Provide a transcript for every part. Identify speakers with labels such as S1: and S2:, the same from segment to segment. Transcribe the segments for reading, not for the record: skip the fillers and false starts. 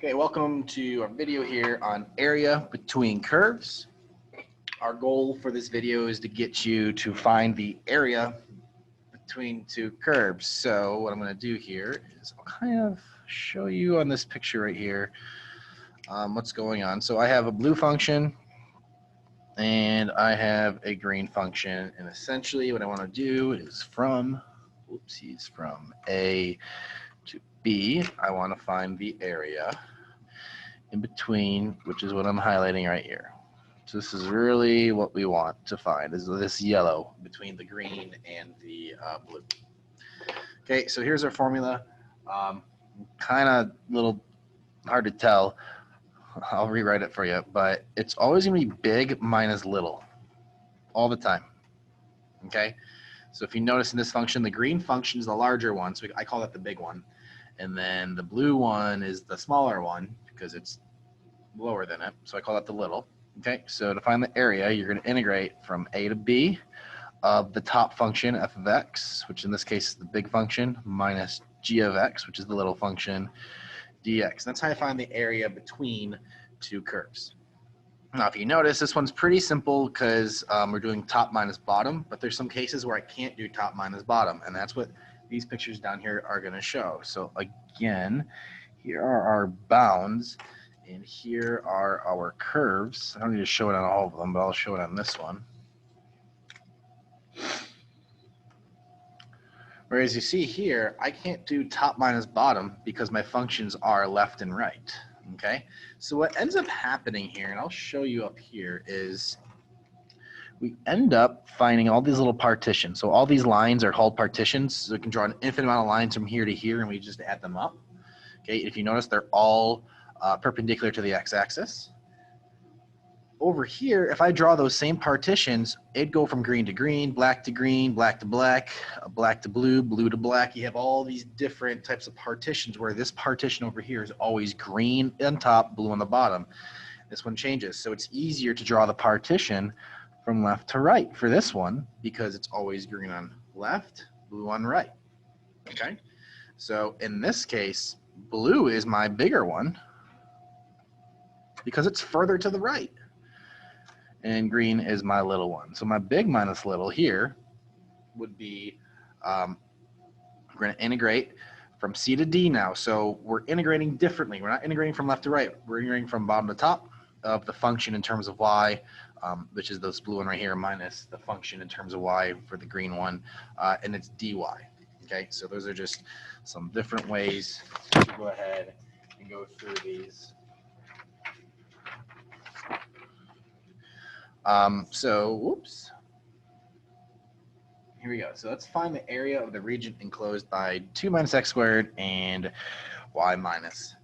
S1: Okay, welcome to our video here on area between curves. Our goal for this video is to get you to find the area between two curves. So what I'm going to do here is I'll kind of show you on this picture right here what's going on. So I have a blue function and I have a green function, and essentially what I want to do is from A to B, I want to find the area in between, which is what I'm highlighting right here. So this is really what we want to find, is this yellow between the green and the blue. Okay, so here's our formula. Kind of a little hard to tell. I'll rewrite it for you, but it's always going to be big minus little all the time. Okay, so if you notice in this function, the green function is the larger one, so I call that the big one. And then the blue one is the smaller one because it's lower than it, so I call that the little. Okay, so to find the area, you're going to integrate from A to B of the top function f of x, which in this case is the big function, minus g of x, which is the little function, dx. That's how I find the area between two curves. Now, if you notice, this one's pretty simple because we're doing top minus bottom, but there's some cases where I can't do top minus bottom, and that's what these pictures down here are going to show. So again, here are our bounds, and here are our curves. I don't need to show it on all of them, but I'll show it on this one. Whereas you see here, I can't do top minus bottom because my functions are left and right. Okay, so what ends up happening here, and I'll show you up here, is we end up finding all these little partitions. So all these lines are called partitions. So we can draw an infinite amount of lines from here to here, and we just add them up. Okay, if you notice, they're all perpendicular to the x-axis. Over here, if I draw those same partitions, it'd go from green to green, black to green, black to black, black to blue, blue to black. You have all these different types of partitions where this partition over here is always green on top, blue on the bottom. This one changes. So it's easier to draw the partition from left to right for this one because it's always green on left, blue on right. Okay? So in this case, blue is my bigger one because it's further to the right. And green is my little one. So my big minus little here would be, we're going to integrate from C to D now. So we're integrating differently. We're not integrating from left to right. We're integrating from bottom to top of the function in terms of y, which is this blue one right here, minus the function in terms of y for the green one, and it's dy. Okay, so those are just some different ways to go ahead and go through these. Here we go. So let's find the area of the region enclosed by 2 minus x squared and y minus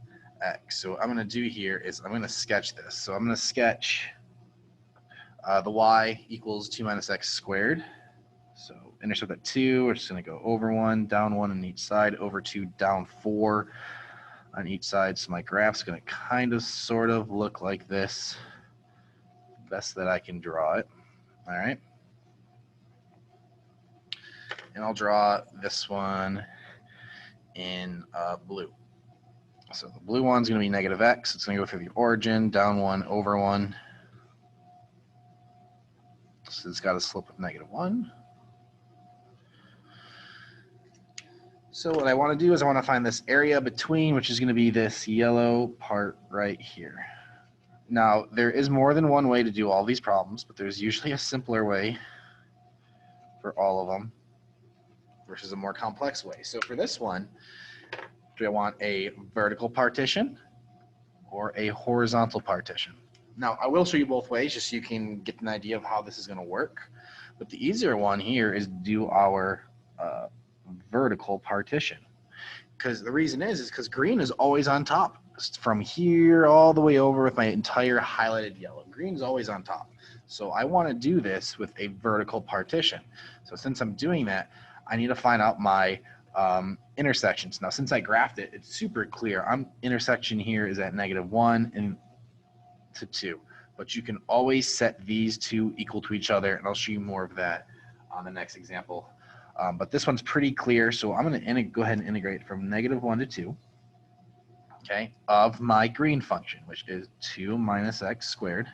S1: x. So what I'm going to do here is I'm going to sketch this. So I'm going to sketch the y equals 2 minus x squared. So intercept at 2, we're just going to go over 1, down 1 on each side, over 2, down 4 on each side. So my graph's going to kind of sort of look like this. Best that I can draw it. All right. And I'll draw this one in blue. So the blue one's going to be negative x. It's going to go through the origin, down 1, over 1. So it's got a slope of -1. So what I want to do is I want to find this area between, which is going to be this yellow part right here. Now, there is more than one way to do all these problems, but there's usually a simpler way for all of them versus a more complex way. So for this one, do I want a vertical partition or a horizontal partition? Now, I will show you both ways just so you can get an idea of how this is going to work. But the easier one here is do our vertical partition. Because the reason is because green is always on top. From here all the way over with my entire highlighted yellow. Green is always on top. So I want to do this with a vertical partition. So since I'm doing that, I need to find out my intersections. Now, since I graphed it, it's super clear. Intersection here is at -1 and to 2. But you can always set these two equal to each other, and I'll show you more of that on the next example. But this one's pretty clear, so I'm going to go ahead and integrate from -1 to 2. okay, of my green function, which is 2 minus x squared,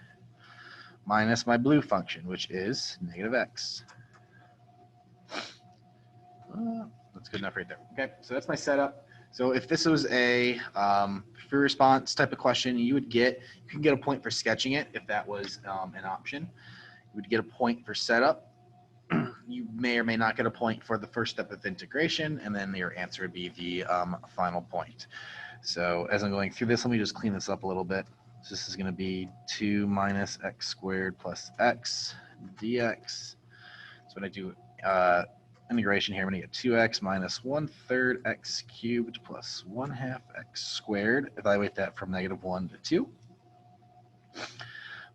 S1: minus my blue function, which is negative x. That's good enough right there. Okay, so that's my setup. So if this was a free response type of question, you can get a point for sketching it if that was an option. You would get a point for setup. You may or may not get a point for the first step of integration, and then your answer would be the final point. So as I'm going through this, let me just clean this up a little bit. So this is going to be 2 minus x squared plus x dx. So when I do integration here, I'm going to get 2x minus 1/3 x cubed plus 1/2 x squared. Evaluate that from -1 to 2.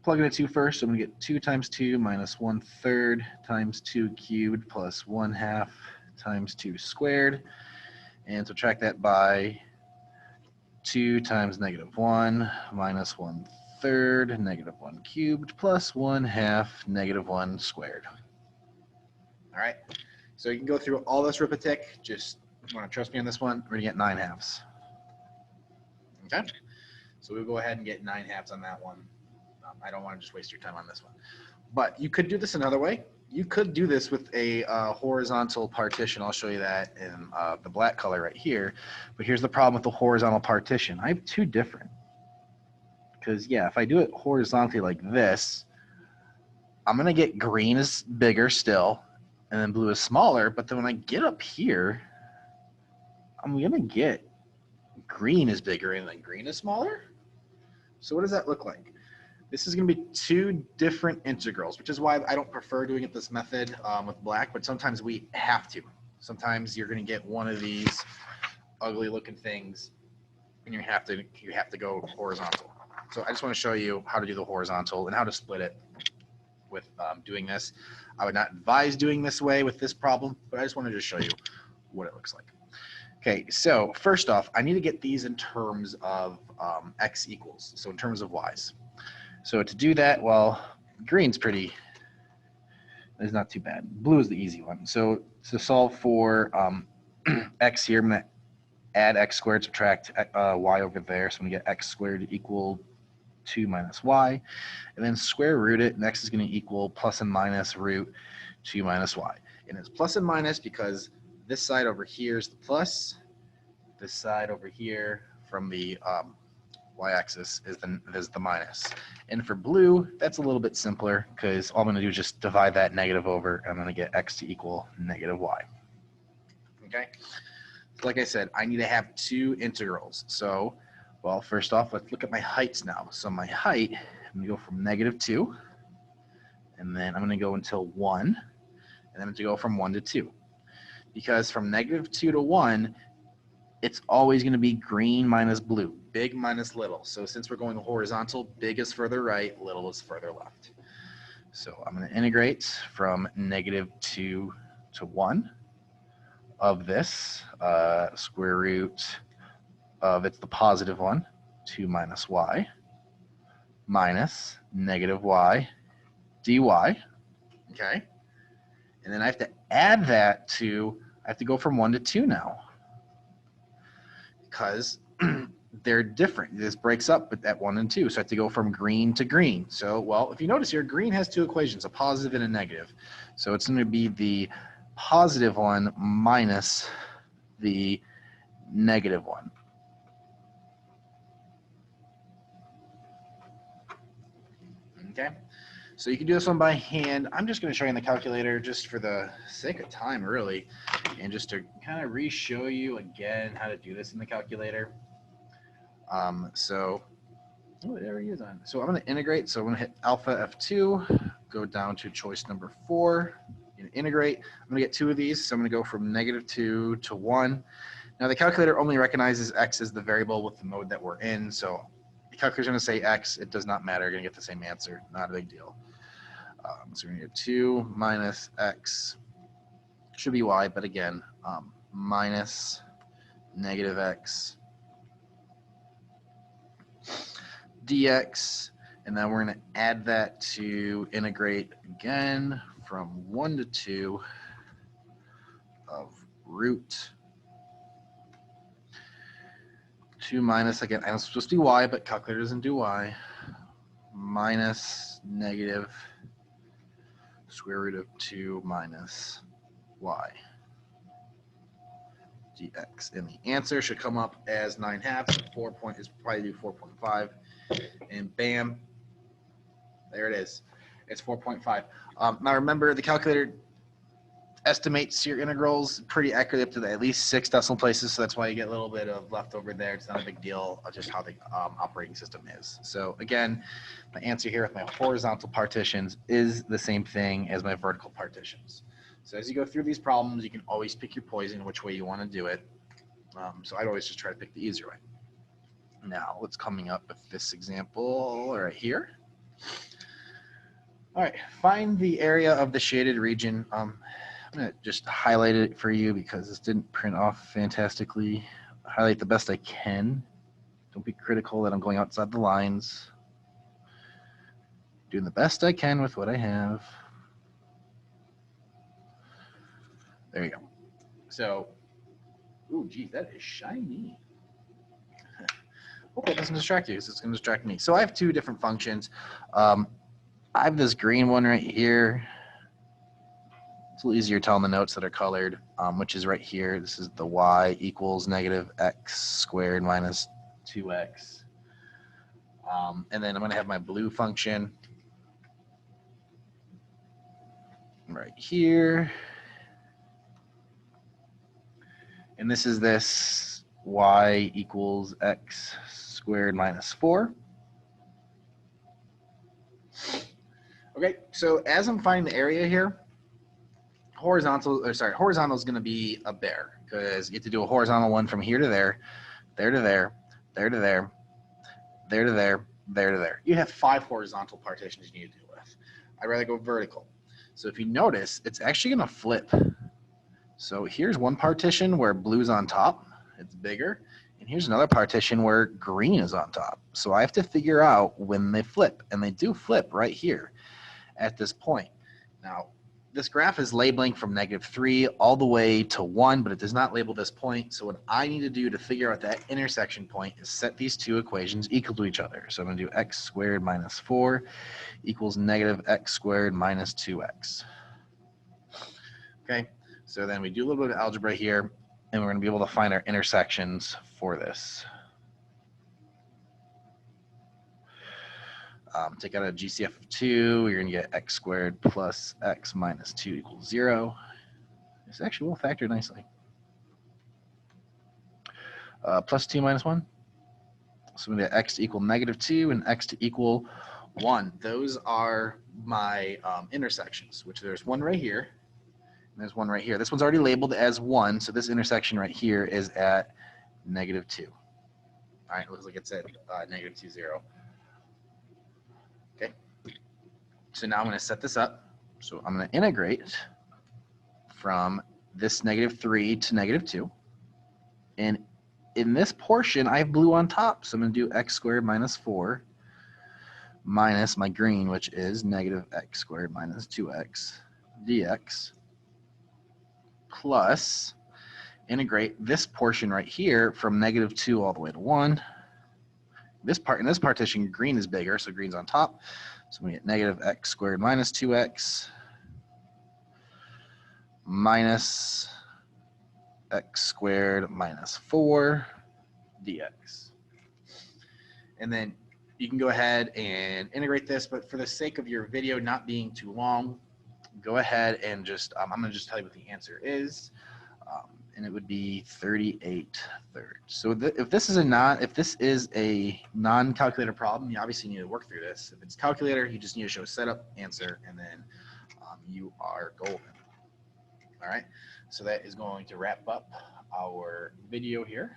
S1: Plug in a 2 first, so I'm going to get 2 times 2 minus 1/3 times 2 cubed plus 1/2 times 2 squared. And subtract that by 2 times -1 minus 1/3 -1 cubed plus 1/2 -1 squared. All right, so you can go through all this arithmetic. Just want to trust me on this one. We're going to get 9/2. Okay, so we'll go ahead and get 9/2 on that one. I don't want to just waste your time on this one. But you could do this another way. You could do this with a horizontal partition. I'll show you that in the black color right here. But here's the problem with the horizontal partition. I have two different. Because, yeah, if I do it horizontally like this, I'm going to get green is bigger still, and then blue is smaller. But then when I get up here, I'm going to get green is bigger and then green is smaller. So what does that look like? This is going to be two different integrals, which is why I don't prefer doing it this method with black, but sometimes we have to. Sometimes you're going to get one of these ugly looking things and you have to go horizontal. So I just want to show you how to do the horizontal and how to split it with doing this. I would not advise doing this way with this problem, but I just wanted to show you what it looks like. Okay, so first off, I need to get these in terms of x equals, so in terms of y's. So to do that, well, green's it's not too bad. Blue is the easy one. So to solve for x here, I'm going to add x squared, subtract y over there. So I'm going to get x squared equal 2 minus y. And then square root it, and x is going to equal plus and minus root 2 minus y. And it's plus and minus because this side over here is the plus. This side over here from the y-axis is the minus. And for blue, that's a little bit simpler because all I'm going to do is just divide that negative over, and I'm going to get x to equal -y. Okay? So like I said, I need to have two integrals. So, well, first off, let's look at my heights now. So my height, I'm going to go from -2, and then I'm going to go until 1, and then I'm going to go from 1 to 2. Because from -2 to 1, it's always going to be green minus blue, big minus little. So since we're going horizontal, big is further right, little is further left. So I'm going to integrate from -2 to 1 of this square root of, it's the positive one, 2 minus y, minus -y dy. Okay? And then I have to add that to, I have to go from 1 to 2 now, because they're different. This breaks up at 1 and 2, so I have to go from green to green. So, well, if you notice here, green has two equations, a positive and a negative. So it's going to be the positive one minus the negative one. Okay, so you can do this one by hand. I'm just going to show you in the calculator just for the sake of time, really, and just to kind of re-show you again how to do this in the calculator. Oh, there he is on. So I'm going to integrate. So I'm going to hit alpha F2, go down to choice number 4, and integrate. I'm going to get 2 of these. So I'm going to go from -2 to 1. Now the calculator only recognizes x as the variable with the mode that we're in. So the calculator's going to say x. It does not matter. You're going to get the same answer. Not a big deal. So we're going to get 2 minus x. Should be y, but again, minus -x dx, and then we're going to add that to integrate again from 1 to 2 of root 2 minus, again, I'm supposed to do y, but calculator doesn't do y, minus negative square root of 2 minus y dx. And the answer should come up as 9/2. 4 point is probably do 4.5. And bam, there it is. It's 4.5. Now remember, the calculator estimates your integrals pretty accurately up to at least 6 decimal places, so that's why you get a little bit of leftover there. It's not a big deal, just how the operating system is. So again, my answer here with my horizontal partitions is the same thing as my vertical partitions. So as you go through these problems, you can always pick your poison, which way you want to do it. So I'd always just try to pick the easier way. Now, what's coming up with this example right here? All right, find the area of the shaded region. I'm going to just highlight it for you because this didn't print off fantastically. Highlight the best I can. Don't be critical that I'm going outside the lines. Doing the best I can with what I have. There you go. So, ooh, geez, that is shiny. Hope that doesn't distract you because it's going to distract me. So I have two different functions. I have this green one right here. It's a little easier to tell in the notes that are colored, which is right here. This is the y equals negative x squared minus 2x. And then I'm going to have my blue function right here. And this is this y equals x squared minus 4. Okay, so as I'm finding the area here, horizontal is going to be a bear because you have to do a horizontal one from here to there, there to there, there to there, there to there, there to there. You have 5 horizontal partitions you need to deal with. I'd rather go vertical. So if you notice, it's actually going to flip. So here's one partition where blue's on top. It's bigger. And here's another partition where green is on top. So I have to figure out when they flip. And they do flip right here at this point. Now, this graph is labeling from -3 all the way to 1, but it does not label this point. So what I need to do to figure out that intersection point is set these two equations equal to each other. So I'm going to do x squared minus 4 equals negative x squared minus 2x. Okay, so then we do a little bit of algebra here, and we're going to be able to find our intersections for this. Take out a GCF of 2, you're going to get x squared plus x minus 2 equals 0. This actually will factor nicely. Plus 2 minus 1. So we get x to equal -2 and x to equal 1. Those are my intersections, which there's one right here, and there's one right here. This one's already labeled as 1, so this intersection right here is at -2. All right, it looks like it's at -2, 0. Okay, so now I'm going to set this up. So I'm going to integrate from this -3 to -2. And in this portion, I have blue on top. So I'm going to do x squared minus 4 minus my green, which is negative x squared minus 2x dx, plus integrate this portion right here from -2 all the way to 1. This part in this partition, green is bigger, so green's on top. So we get negative x squared minus 2x minus x squared minus 4 dx. And then you can go ahead and integrate this, but for the sake of your video not being too long, go ahead and just, I'm going to just tell you what the answer is. And it would be 38 thirds. So if this is a non-calculator problem, you obviously need to work through this. If it's calculator, you just need to show setup, answer, and then you are golden. All right. So that is going to wrap up our video here.